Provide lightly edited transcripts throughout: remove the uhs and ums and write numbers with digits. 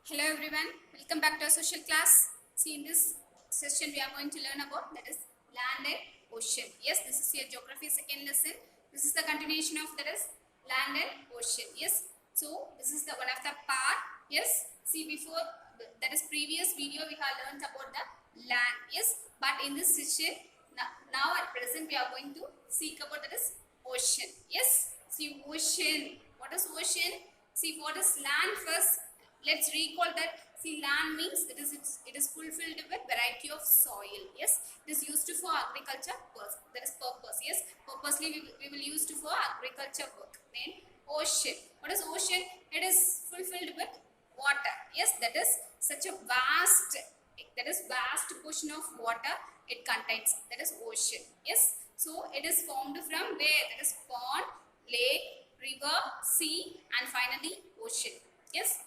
Hello everyone, welcome back to our social class. See, in this session we are going to learn about that is land and ocean. Yes, this is your geography second lesson. This is the continuation of that is land and ocean. Yes, so this is the one of the part. Yes, see before that is previous video we have learned about the land. Yes, but in this session now at present we are going to seek about that is ocean. Yes, see ocean. What is ocean? See what is land first. Let's recall that. See, land means it is fulfilled with variety of soil. Yes, it is used for agriculture. That is purpose. Yes, purposely we will use to for agriculture work. Then ocean. What is ocean? It is fulfilled with water. Yes, that is such a vast portion of water it contains. That is ocean. Yes, so it is formed from where? That is pond, lake, river, sea, and finally ocean. Yes.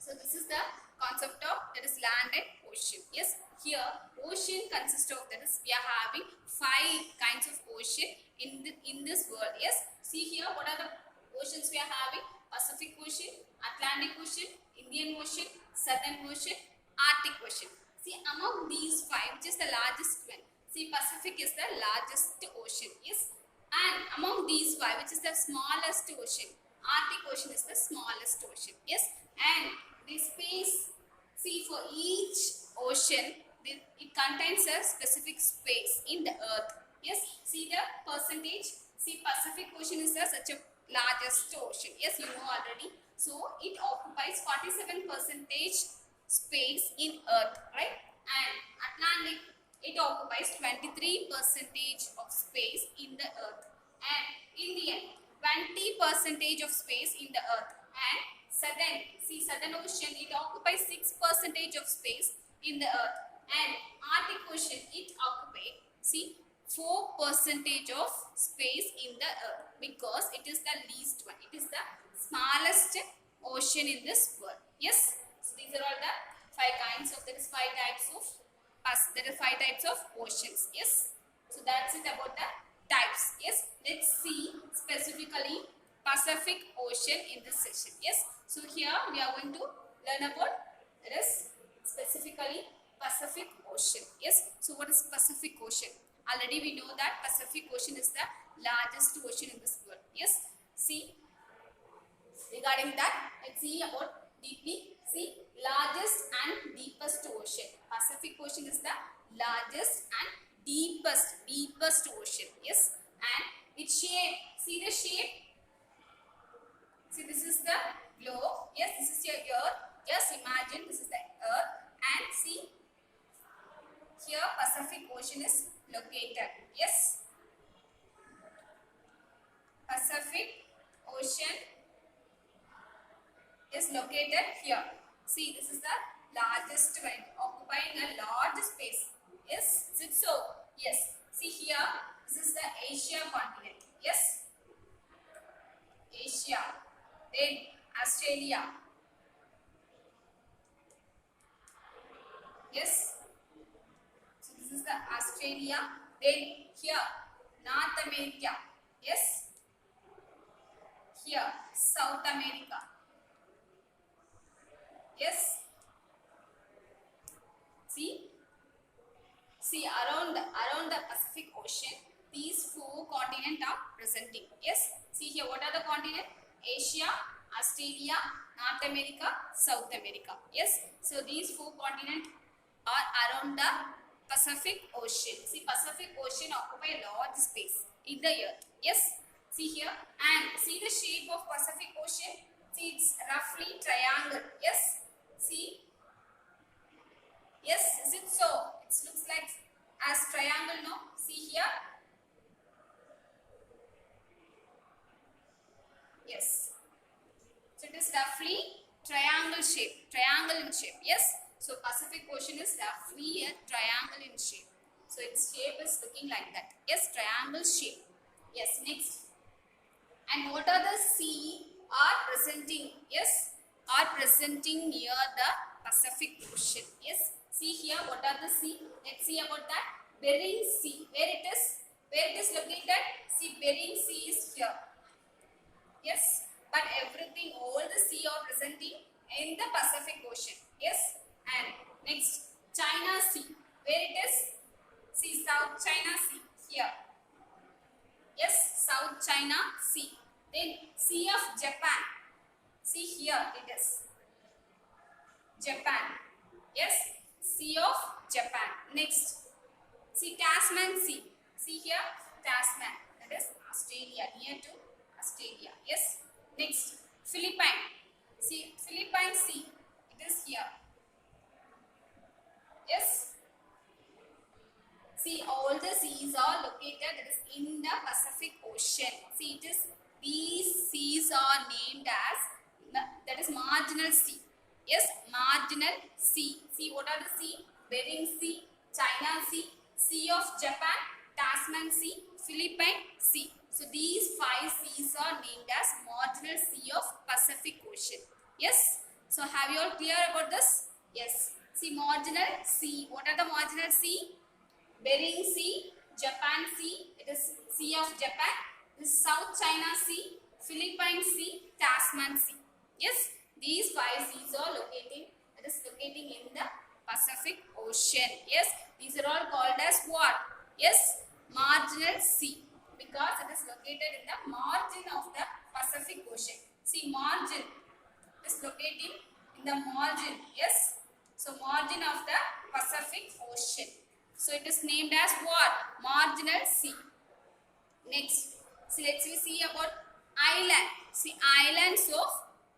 So this is the concept of that is land and ocean. Yes, here ocean consists of that is we are having 5 kinds of ocean in this world. Yes, see here what are the oceans we are having? Pacific Ocean, Atlantic Ocean, Indian Ocean, Southern Ocean, Arctic Ocean. See among these 5, which is the largest one? See Pacific is the largest ocean. Yes, and among these 5, which is the smallest ocean? Arctic Ocean is the smallest ocean. Yes, and the space, see for each ocean it contains a specific space in the earth. Yes, see the percentage. See Pacific Ocean is such a largest ocean. Yes, you know already. So it occupies 47% space in earth, right? And Atlantic, it occupies 23% of space in the earth. And Indian, 20% of space in the earth. And Southern Ocean, it occupies 6% of space in the earth. And Arctic Ocean, it occupies 4% of space in the earth, because it is the least one. It is the smallest ocean in this world. Yes, so these are all the 5 kinds of, there is 5 types of oceans. Yes, so that's it about the types. Yes, let's see specifically Pacific Ocean in this session. Yes, so here we are going to learn about that is specifically Pacific Ocean. Yes, so what is Pacific Ocean? Already we know that Pacific Ocean is the largest ocean in this world. Yes, see regarding that, let's see about deeply. See, largest and deepest ocean. Pacific Ocean is the largest and deepest ocean. Yes, and its shape. See the shape. See, this is the globe. Yes, this is your earth. Just imagine this is the earth. And see, here Pacific Ocean is located. Yes, Pacific Ocean is located here. See, this is the largest one, occupying a large space. Yes, is it so? Yes. See here, this is the Asia continent. Yes, Asia. Then Australia. Yes, so this is the Australia. Then here North America. Yes, here South America. Yes, see around the Pacific Ocean these 4 continents are presenting. Yes, see here what are the continents? Asia, Australia, North America, South America. Yes, so these 4 continents are around the Pacific Ocean. See, Pacific Ocean occupy a large space in the earth. Yes, see here, and see the shape of Pacific Ocean. See, it's roughly triangle. Yes, see. Yes, is it so? It looks like as triangle, no? See here. Yes. So it is roughly triangle in shape. Yes. So Pacific Ocean is roughly a triangle in shape. So its shape is looking like that. Yes, triangle shape. Yes, next. And what are the sea are presenting? Yes, are presenting near the Pacific Ocean. Yes, see here what are the sea? Let's see about that. Bering Sea. Where it is located? See, Bering Sea is here. Yes, but everything, all the sea are presenting in the Pacific Ocean. Yes. And next, China Sea. Where it is? See, South China Sea. Here. Yes, South China Sea. Then Sea of Japan. See, here it is. Japan. Yes, Sea of Japan. Next, see Tasman Sea. See here, Tasman. That is Australia, near to Australia. Yes. Next, Philippine. See, Philippine Sea. It is here. Yes. See, all the seas are located, that is in the Pacific Ocean. See, it is, these seas are named as, that is marginal sea. Yes, marginal sea. See, what are the sea? Bering Sea, China Sea, Sea of Japan, Tasman Sea, Philippine Sea. So these 5 seas are named as marginal sea of Pacific Ocean. Yes. So have you all clear about this? Yes. See, marginal sea. What are the marginal sea? Bering Sea, Japan Sea, it is Sea of Japan, this is South China Sea, Philippine Sea, Tasman Sea. Yes, these 5 seas are locating in the Pacific Ocean. Yes, these are all called as what? Yes, marginal sea, because it is located in the margin of the Pacific Ocean. See, margin is locating in the margin. Yes, so margin of the Pacific Ocean. So it is named as what? Marginal sea. Next, see, let's see about island. See, islands of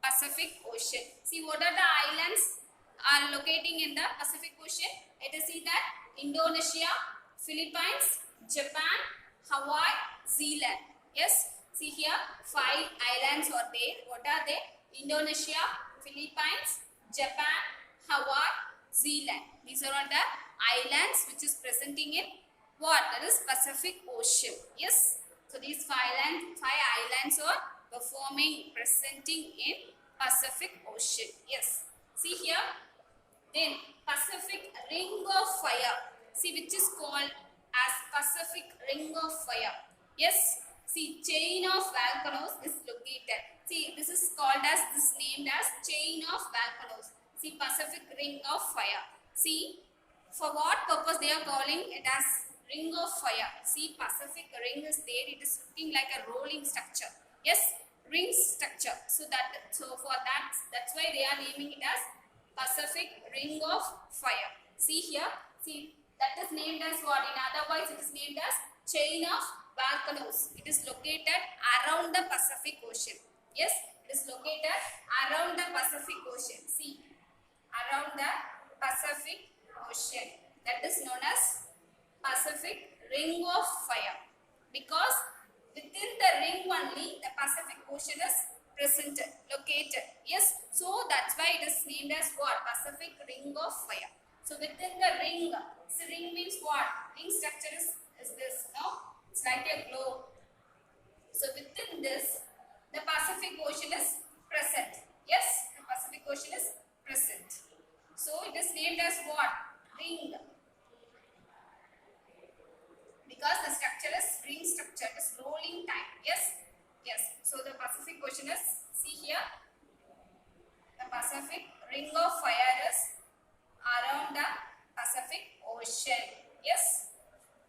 Pacific Ocean. See, what are the islands are locating in the Pacific Ocean? Let us see that Indonesia, Philippines, Japan, Hawaii, Zealand. Yes, see here 5 islands are there. What are they? Indonesia, Philippines, Japan, Hawaii, Zealand. These are all the islands which is presenting in what? That is Pacific Ocean. Yes. So these 5 islands are presenting in Pacific Ocean. Yes. See here. Then Pacific Ring of Fire. See, which is called as Pacific Ring of Fire. Yes. See, chain of volcanoes is located. See, this is called as, named as chain of volcanoes. See, Pacific Ring of Fire. See, for what purpose they are calling it as Ring of Fire? See, Pacific Ring is there. It is looking like a rolling structure. Yes, ring structure. So for that, that's why they are naming it as Pacific Ring of Fire. See here. See, that is named as what? In otherwise, it is named as chain of volcanoes. It is located around the Pacific Ocean. Yes, it is located around the Pacific Ocean. See, around the Pacific Ocean. That is known as Pacific Ring of Fire, because within the ring only the Pacific Ocean is presented, located. Yes, so that's why it is named as what? Pacific Ring of Fire. So within the ring, so ring means what? Ring structure is this, no? It's like a globe. So within this, the Pacific Ocean is present. Yes, the Pacific Ocean is present. So it is named as what? Ring. Because the structure is ring structure, it is rolling time. Yes? Yes. So the Pacific Ocean is, see here, the Pacific Ring of Fire is around the Pacific Ocean. Yes?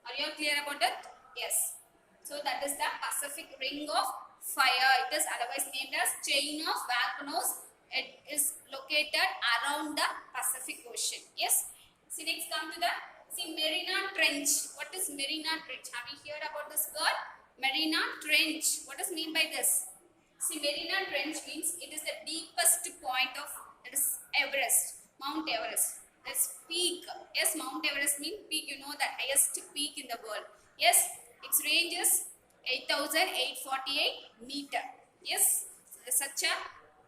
Are you clear about it? Yes. So that is the Pacific Ring of Fire. It is otherwise named as chain of volcanoes. It is located around the Pacific Ocean. Yes. See, next come to the Mariana Trench. What is Mariana Trench? Have you heard about this word? Mariana Trench. What does mean by this? See, Mariana Trench means it is the deepest point of, it is Everest, Mount Everest. That's peak. Yes, Mount Everest means peak. You know, the highest peak in the world. Yes, its range is 8,848 meter. Yes, so such a,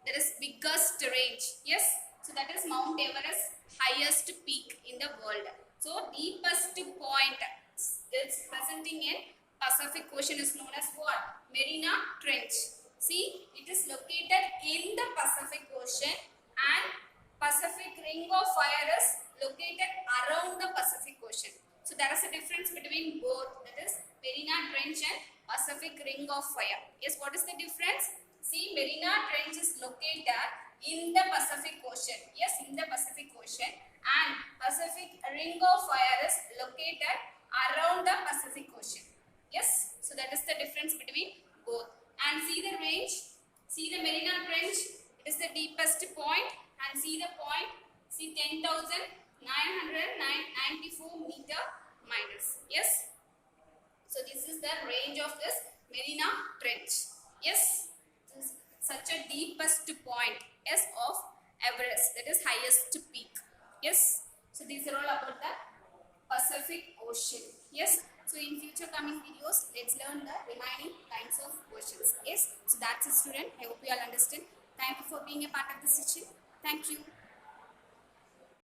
that is biggest range. Yes, so that is Mount Everest, highest peak in the world. So deepest point is presenting in Pacific Ocean is known as what? Mariana Trench. See, it is located in the Pacific Ocean and Pacific Ring of Fire is located around the Pacific Ocean. So there is a difference between both, that is Mariana Trench and Pacific Ring of Fire. Yes, what is the difference? See, Mariana Trench is located in the Pacific Ocean. Yes, in the Pacific Ocean, and Pacific Ring of Fire is located around the Pacific Ocean. Yes, so that is the difference between both. And see the range, see the Mariana Trench, it is the deepest point, and see the point, see 10,994 meter minus. Yes, so this is the range of this Mariana Trench. Yes, this is such a deepest point, yes, of Everest, that is highest peak. Yes, so these are all about the Pacific Ocean. Yes, so in future coming videos, let's learn the remaining kinds of oceans. Yes, so that's it, student. I hope you all understand. Thank you for being a part of this session. Thank you.